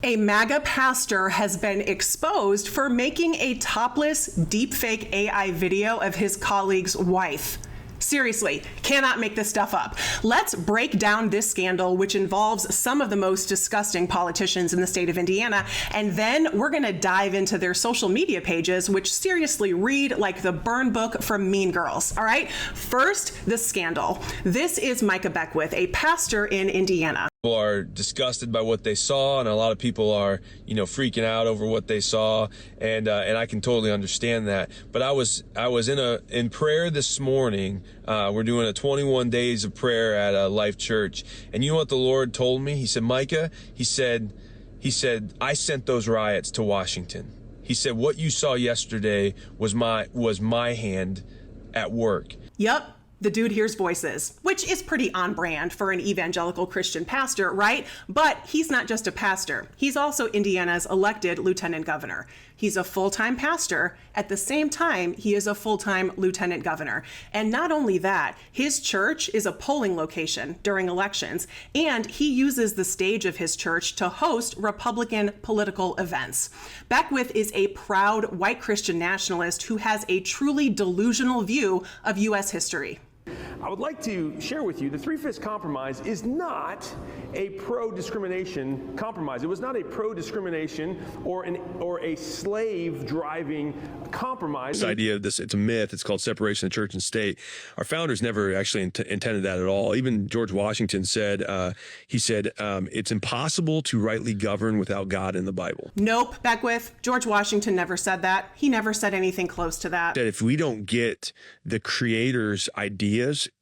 A MAGA pastor has been exposed for making a topless deepfake AI video of his colleague's wife. Seriously, cannot make this stuff up. Let's break down this scandal, which involves some of the most disgusting politicians in the state of Indiana, and then we're gonna dive into their social media pages, which seriously read like the burn book from Mean Girls, all right? First, the scandal. This is Micah Beckwith, a pastor in Indiana. People are disgusted by what they saw, and a lot of people are, freaking out over what they saw, and I can totally understand that. But I was in prayer this morning. We're doing a 21 days of prayer at a Life Church, and you know what the Lord told me? He said, Micah, he said, I sent those riots to Washington. He said, what you saw yesterday was my hand at work. Yep. The dude hears voices, which is pretty on brand for an evangelical Christian pastor, right? But he's not just a pastor. He's also Indiana's elected lieutenant governor. He's a full-time pastor. At the same time, he is a full-time lieutenant governor. And not only that, his church is a polling location during elections, and he uses the stage of his church to host Republican political events. Beckwith is a proud white Christian nationalist who has a truly delusional view of U.S. history. I would like to share with you the Three-Fifths Compromise is not a pro-discrimination compromise. It was not a pro-discrimination or a slave-driving compromise. This idea of this, it's a myth. It's called separation of church and state. Our founders never actually intended that at all. Even George Washington said, it's impossible to rightly govern without God in the Bible. Nope, Beckwith. George Washington never said that. He never said anything close to that. That if we don't get the Creator's ideas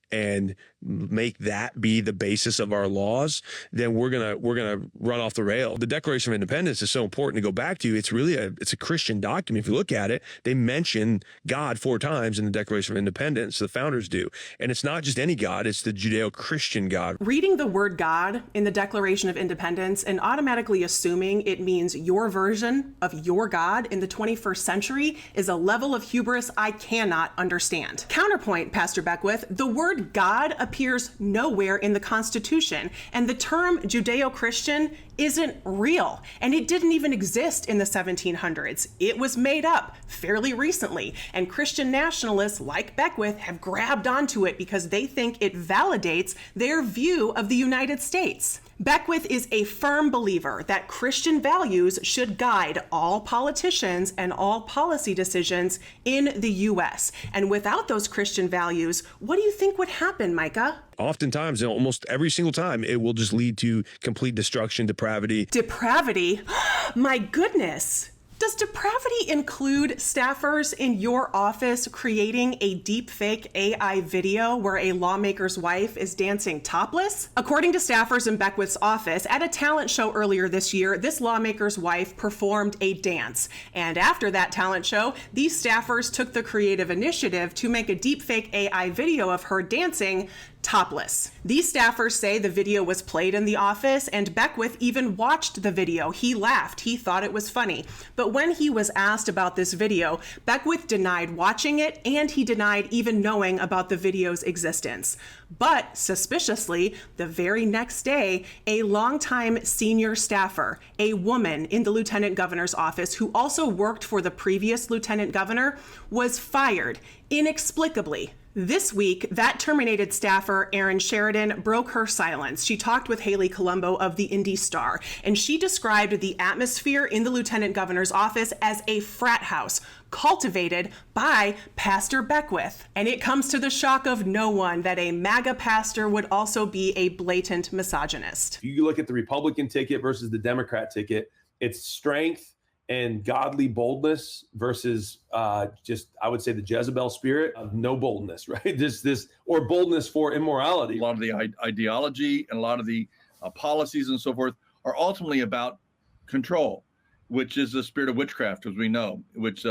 and make that be the basis of our laws, then we're gonna run off the rail. The Declaration of Independence is so important to go back to. It's a Christian document. If you look at it, they mention God 4 times in the Declaration of Independence. The founders do, and it's not just any God; it's the Judeo-Christian God. Reading the word God in the Declaration of Independence and automatically assuming it means your version of your God in the 21st century is a level of hubris I cannot understand. Counterpoint, Pastor Beckwith, the word God appears nowhere in the Constitution, and the term Judeo-Christian isn't real, and it didn't even exist in the 1700s. It was made up fairly recently, and Christian nationalists like Beckwith have grabbed onto it because they think it validates their view of the United States. Beckwith is a firm believer that Christian values should guide all politicians and all policy decisions in the U.S. And without those Christian values, what do you think would happen, Micah? Oftentimes, almost every single time, it will just lead to complete destruction, depravity. Depravity? My goodness. Does depravity include staffers in your office creating a deepfake AI video where a lawmaker's wife is dancing topless? According to staffers in Beckwith's office, at a talent show earlier this year, this lawmaker's wife performed a dance. And after that talent show, these staffers took the creative initiative to make a deepfake AI video of her dancing topless. These staffers say the video was played in the office, and Beckwith even watched the video. He laughed. He thought it was funny. But when he was asked about this video, Beckwith denied watching it, and he denied even knowing about the video's existence. But suspiciously, the very next day, a longtime senior staffer, a woman in the lieutenant governor's office who also worked for the previous lieutenant governor, was fired inexplicably. This week, that terminated staffer, Erin Sheridan, broke her silence. She talked with Haley Colombo of the Indy Star, and she described the atmosphere in the lieutenant governor's office as a frat house cultivated by Pastor Beckwith. And it comes to the shock of no one that a MAGA pastor would also be a blatant misogynist. If you look at the Republican ticket versus the Democrat ticket, it's strength and godly boldness versus I would say the Jezebel spirit of no boldness, right? Or boldness for immorality. A lot of the ideology and a lot of the policies and so forth are ultimately about control, which is the spirit of witchcraft, as we know, which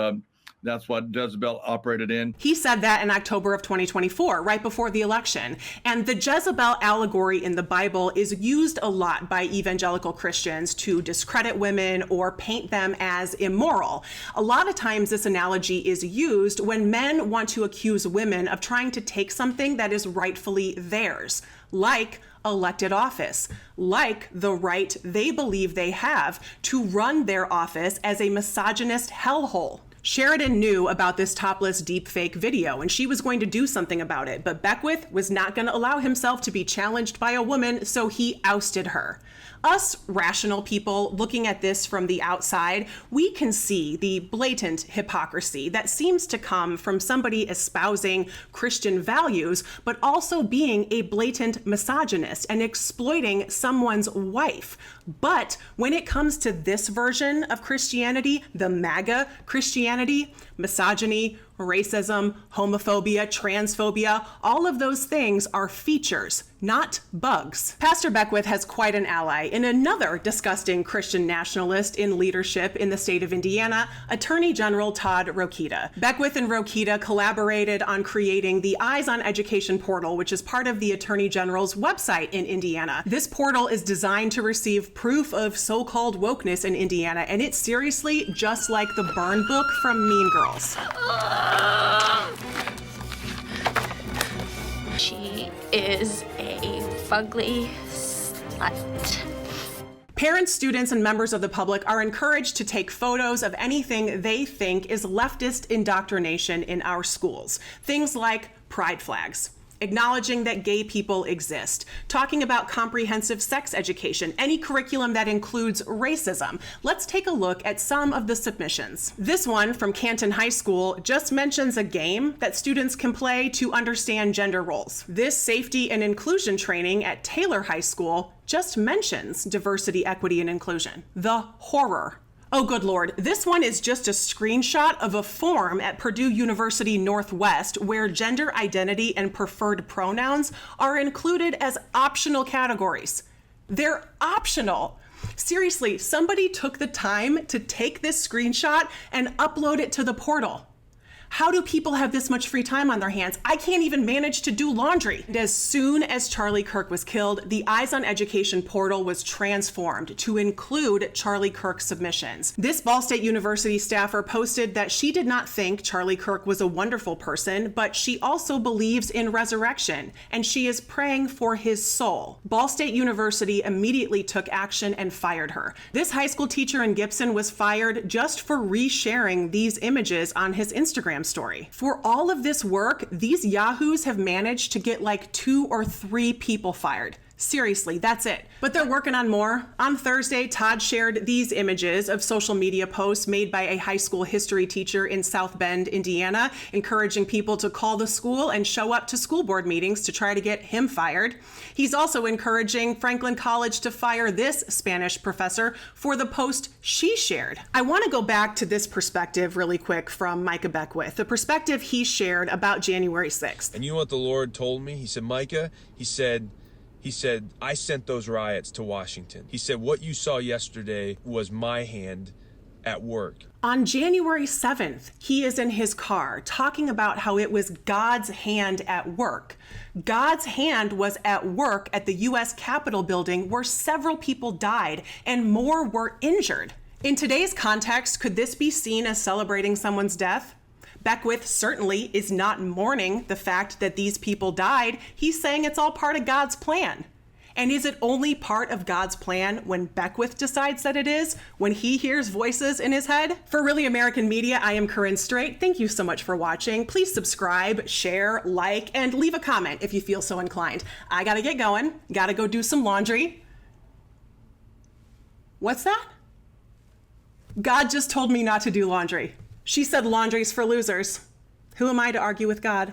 that's what Jezebel operated in. He said that in October of 2024, right before the election. And the Jezebel allegory in the Bible is used a lot by evangelical Christians to discredit women or paint them as immoral. A lot of times this analogy is used when men want to accuse women of trying to take something that is rightfully theirs, like elected office, like the right they believe they have to run their office as a misogynist hellhole. Sheridan knew about this topless deepfake video, and she was going to do something about it, but Beckwith was not going to allow himself to be challenged by a woman, so he ousted her. Us rational people looking at this from the outside, we can see the blatant hypocrisy that seems to come from somebody espousing Christian values, but also being a blatant misogynist and exploiting someone's wife. But when it comes to this version of Christianity, the MAGA Christianity, misogyny, racism, homophobia, transphobia, all of those things are features, not bugs. Pastor Beckwith has quite an ally in another disgusting Christian nationalist in leadership in the state of Indiana, Attorney General Todd Rokita. Beckwith and Rokita collaborated on creating the Eyes on Education portal, which is part of the Attorney General's website in Indiana. This portal is designed to receive proof of so-called wokeness in Indiana, and it's seriously just like the burn book from Mean Girls. She is a fugly slut. Parents, students, and members of the public are encouraged to take photos of anything they think is leftist indoctrination in our schools. Things like pride flags, acknowledging that gay people exist, talking about comprehensive sex education, any curriculum that includes racism. Let's take a look at some of the submissions. This one from Canton High School just mentions a game that students can play to understand gender roles. This safety and inclusion training at Taylor High School just mentions diversity, equity, and inclusion. The horror. Oh, good Lord. This one is just a screenshot of a form at Purdue University Northwest where gender identity and preferred pronouns are included as optional categories. They're optional. Seriously, somebody took the time to take this screenshot and upload it to the portal. How do people have this much free time on their hands? I can't even manage to do laundry. And as soon as Charlie Kirk was killed, the Eyes on Education portal was transformed to include Charlie Kirk submissions. This Ball State University staffer posted that she did not think Charlie Kirk was a wonderful person, but she also believes in resurrection, and she is praying for his soul. Ball State University immediately took action and fired her. This high school teacher in Gibson was fired just for resharing these images on his Instagram story. For all of this work, these yahoos have managed to get like 2 or 3 people fired. Seriously, that's it. But they're working on more. On Thursday, Todd shared these images of social media posts made by a high school history teacher in South Bend, Indiana, encouraging people to call the school and show up to school board meetings to try to get him fired. He's also encouraging Franklin College to fire this Spanish professor for the post she shared. I want to go back to this perspective really quick from Micah Beckwith, the perspective he shared about January 6th. And you know what the Lord told me? He said, Micah, he said, I sent those riots to Washington. He said, what you saw yesterday was my hand at work. On January 7th, he is in his car talking about how it was God's hand at work. God's hand was at work at the U.S. Capitol building where several people died and more were injured. In today's context, could this be seen as celebrating someone's death? Beckwith certainly is not mourning the fact that these people died. He's saying it's all part of God's plan. And is it only part of God's plan when Beckwith decides that it is, when he hears voices in his head? For Really American Media, I am Corinne Straight. Thank you so much for watching. Please subscribe, share, like, and leave a comment if you feel so inclined. I gotta get going. Gotta go do some laundry. What's that? God just told me not to do laundry. She said laundry's for losers. Who am I to argue with God?